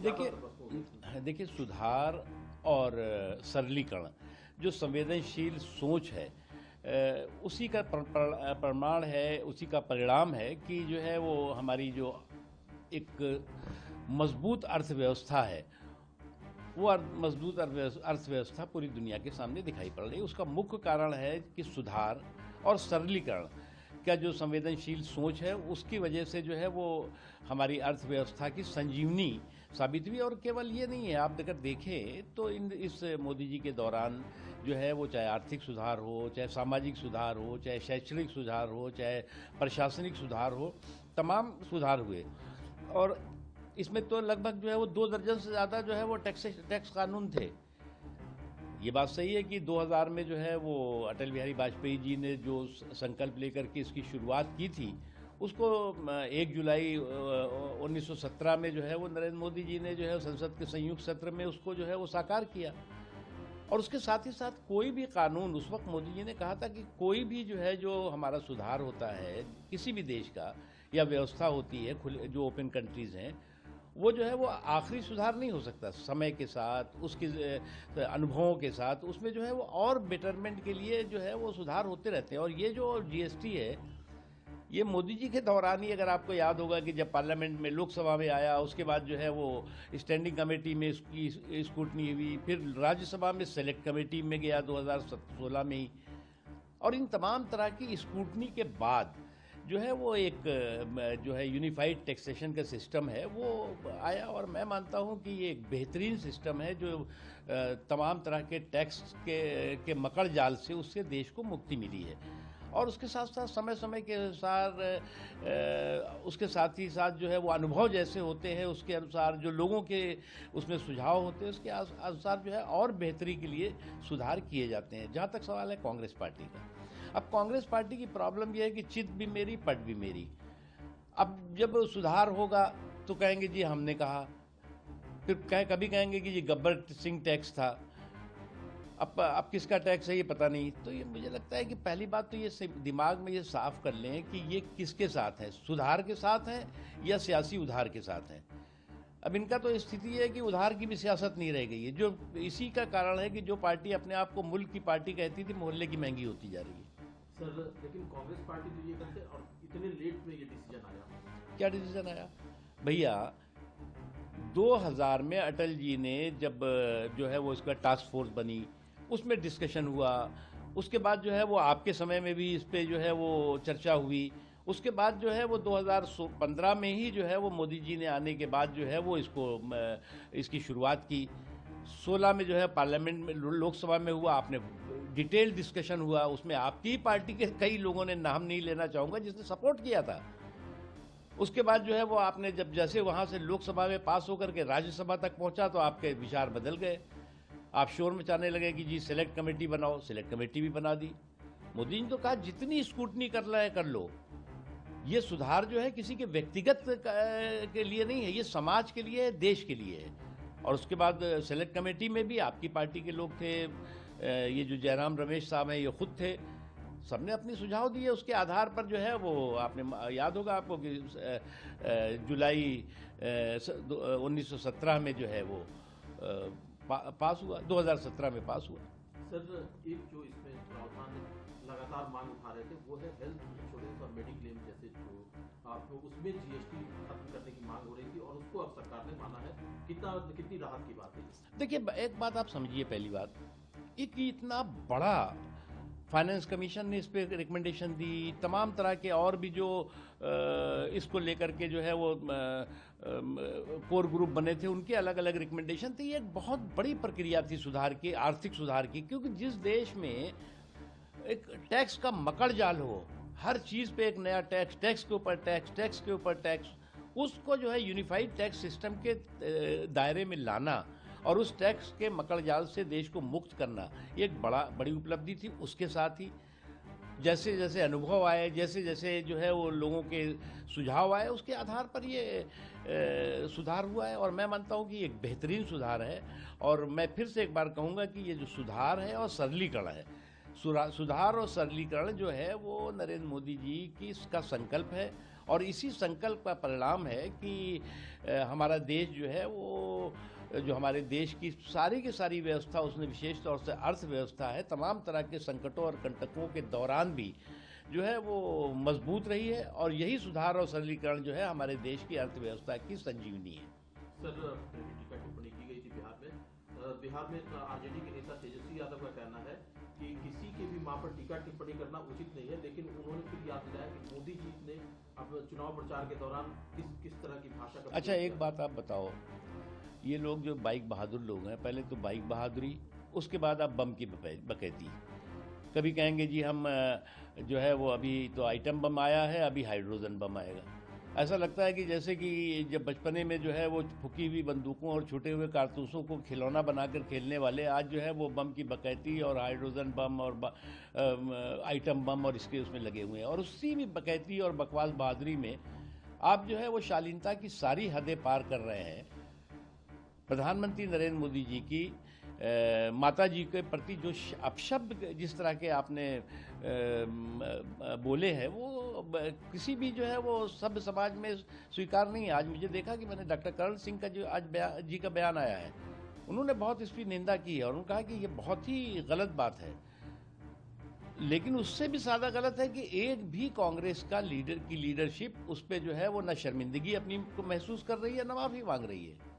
देखिए सुधार और सरलीकरण जो संवेदनशील सोच है, उसी का प्रमाण है, उसी का परिणाम है कि जो है वो हमारी जो एक मजबूत अर्थव्यवस्था है, वो मजबूत अर्थव्यवस्था पूरी दुनिया के सामने दिखाई पड़ रही है। उसका मुख्य कारण है कि सुधार और सरलीकरण का जो संवेदनशील सोच है, उसकी वजह से जो है वो हमारी अर्थव्यवस्था की संजीवनी साबित हुई। और केवल ये नहीं है, आप अगर देखें तो इस मोदी जी के दौरान जो है वो चाहे आर्थिक सुधार हो, चाहे सामाजिक सुधार हो, चाहे शैक्षणिक सुधार हो, चाहे प्रशासनिक सुधार हो, तमाम सुधार हुए। और इसमें तो लगभग जो है वो 2 दर्जन से ज़्यादा जो है वो टैक्स कानून थे। ये बात सही है कि 2000 में जो है वो अटल बिहारी वाजपेयी जी ने जो संकल्प लेकर के इसकी शुरुआत की थी, उसको 1 जुलाई 1917 में जो है वो नरेंद्र मोदी जी ने जो है संसद के संयुक्त सत्र में उसको जो है वो साकार किया। और उसके साथ ही साथ कोई भी कानून, उस वक्त मोदी जी ने कहा था कि कोई भी जो है जो हमारा सुधार होता है किसी भी देश का या व्यवस्था होती है खुले जो ओपन कंट्रीज़ हैं, वो जो है वो आखिरी सुधार नहीं हो सकता। समय के साथ, उसके अनुभवों के साथ उसमें जो है वो और बेटरमेंट के लिए जो है वो सुधार होते रहते हैं। और ये जो जीएसटी है, ये मोदी जी के दौरान ही, अगर आपको याद होगा कि जब पार्लियामेंट में, लोकसभा में आया, उसके बाद जो है वो स्टैंडिंग कमेटी में इसकी स्क्रूटनी हुई, फिर राज्यसभा में सेलेक्ट कमेटी में गया 2016 में ही। और इन तमाम तरह की स्क्रूटनी के बाद जो है वो एक जो है यूनिफाइड टैक्सेशन का सिस्टम है वो आया। और मैं मानता हूँ कि ये एक बेहतरीन सिस्टम है जो तमाम तरह के टैक्स के मकड़ जाल से उससे देश को मुक्ति मिली है। और उसके साथ साथ समय समय के अनुसार उसके साथ ही साथ जो है वो अनुभव जैसे होते हैं, उसके अनुसार जो लोगों के उसमें सुझाव होते हैं, उसके अनुसार जो है और बेहतरी के लिए सुधार किए जाते हैं। जहाँ तक सवाल है कांग्रेस पार्टी का, अब कांग्रेस पार्टी की प्रॉब्लम यह है कि चित भी मेरी, पट भी मेरी। अब जब सुधार होगा तो कहेंगे जी हमने कहा, फिर कभी कहेंगे कि जी गब्बर सिंह टैक्स था, अब किसका टैक्स है ये पता नहीं। तो ये मुझे लगता है कि पहली बात तो ये दिमाग में ये साफ कर लें कि ये किसके साथ है, सुधार के साथ है या सियासी उधार के साथ है। अब इनका तो स्थिति है कि उधार की भी सियासत नहीं रह गई है, जो इसी का कारण है कि जो पार्टी अपने आप को मुल्क की पार्टी कहती थी, मोहल्ले की महंगी होती जा रही है। सर, लेकिन कांग्रेस पार्टी तो ये करते और इतने लेट में ये डिसीजन आया। क्या डिसीजन आया भैया? 2000 में अटल जी ने जब जो है वो इसका टास्क फोर्स बनी, उसमें डिस्कशन हुआ। उसके बाद जो है वो आपके समय में भी इस पे जो है वो चर्चा हुई। उसके बाद जो है वो 2015 में ही जो है वो मोदी जी ने आने के बाद जो है वो इसकी शुरुआत की। 16 में जो है पार्लियामेंट में, लोकसभा में हुआ, आपने डिटेल डिस्कशन हुआ, उसमें आपकी पार्टी के कई लोगों ने, नाम नहीं लेना चाहूँगा, जिसने सपोर्ट किया था। उसके बाद जो है वो आपने जब जैसे वहाँ से लोकसभा में पास होकर के राज्यसभा तक पहुँचा तो आपके विचार बदल गए। आप शोर मचाने लगे कि जी सेलेक्ट कमेटी बनाओ, सेलेक्ट कमेटी भी बना दी। मोदी जी ने तो कहा जितनी स्क्रूटनी कर रहा है कर लो। ये सुधार जो है किसी के व्यक्तिगत के लिए नहीं है, ये समाज के लिए है, देश के लिए है। और उसके बाद सेलेक्ट कमेटी में भी आपकी पार्टी के लोग थे, ये जो जयराम रमेश साहब हैं ये खुद थे, सबने अपनी सुझाव दिए। उसके आधार पर जो है वो आपने याद होगा आपको कि जुलाई 1917 में जो है वो पास हुआ, 2017 में पास हुआ। सर, एक जो इसमें प्रावधान लगातार मांग उठा रहे थे वो है हेल्थ इंश्योरेंस और मेडिक्लेम जैसे जो आपको उसमें जीएसटी खत्म करने की मांग हो रही थी और उसको अब सरकार ने माना है। कितनी राहत की बात है? देखिए एक बात आप समझिए, पहली बात कि इतना बड़ा फाइनेंस कमीशन ने इस पे रिकमेंडेशन दी, तमाम तरह के और भी जो इसको लेकर के जो है वो कोर ग्रुप बने थे, उनके अलग अलग रिकमेंडेशन थे। ये एक बहुत बड़ी प्रक्रिया थी सुधार की, आर्थिक सुधार की, क्योंकि जिस देश में एक टैक्स का मकड़ जाल हो, हर चीज़ पे एक नया टैक्स, टैक्स के ऊपर टैक्स, टैक्स के ऊपर टैक्स, उसको जो है यूनिफाइड टैक्स सिस्टम के दायरे में लाना और उस टैक्स के मकड़ जाल से देश को मुक्त करना, ये एक बड़ी उपलब्धि थी। उसके साथ ही जैसे जैसे अनुभव आए, जैसे जैसे जो है वो लोगों के सुझाव आए, उसके आधार पर ये सुधार हुआ है। और मैं मानता हूँ कि ये एक बेहतरीन सुधार है। और मैं फिर से एक बार कहूँगा कि ये जो सुधार है और सरलीकरण है, सुधार और सरलीकरण जो है वो नरेंद्र मोदी जी की इसका संकल्प है। और इसी संकल्प का परिणाम है कि हमारा देश जो है वो जो हमारे देश की सारी की सारी व्यवस्था, उसमें विशेष तौर से अर्थव्यवस्था है, तमाम तरह के संकटों और कंटकों के दौरान भी जो है वो मजबूत रही है, और यही सुधार और सरलीकरण जो है हमारे देश की अर्थव्यवस्था की संजीवनी है। सर, टीका टिप्पणी की गई थी बिहार में। बिहार में आरजेडी के नेता तेजस्वी यादव का कहना है कि किसी की भी मां पर टीका टिप्पणी करना उचित नहीं है, लेकिन उन्होंने फिर याद दिलाया कि मोदी जी ने अब चुनाव प्रचार के दौरान किस तरह की भाषा का अच्छा, एक बात आप बताओ, ये लोग जो बाइक बहादुर लोग हैं, पहले तो बाइक बहादुरी, उसके बाद अब बम की बकैती। कभी कहेंगे जी हम जो है वो अभी तो आइटम बम आया है, अभी हाइड्रोजन बम आएगा। ऐसा लगता है कि जैसे कि जब बचपने में जो है वो फुकी हुई बंदूकों और छूटे हुए कारतूसों को खिलौना बनाकर खेलने वाले आज जो है वो बम की बकैती और हाइड्रोजन बम और आइटम बम और इसके उसमें लगे हुए हैं। और उसी में बकैती और बकवास बहादुरी में आप जो है वो शालीनता की सारी हदें पार कर रहे हैं। प्रधानमंत्री नरेंद्र मोदी जी की माता जी के प्रति जो अपशब्द जिस तरह के आपने बोले हैं, वो किसी भी जो है वो सभ्य समाज में स्वीकार नहीं है। आज मुझे देखा कि मैंने डॉक्टर करण सिंह का जो आज जी का बयान आया है, उन्होंने बहुत इसकी निंदा की है और उन्होंने कहा कि ये बहुत ही गलत बात है। लेकिन उससे भी ज़्यादा गलत है कि एक भी कांग्रेस का लीडर की लीडरशिप उस पर जो है वो न शर्मिंदगी अपनी को महसूस कर रही है, न माफ़ी मांग रही है।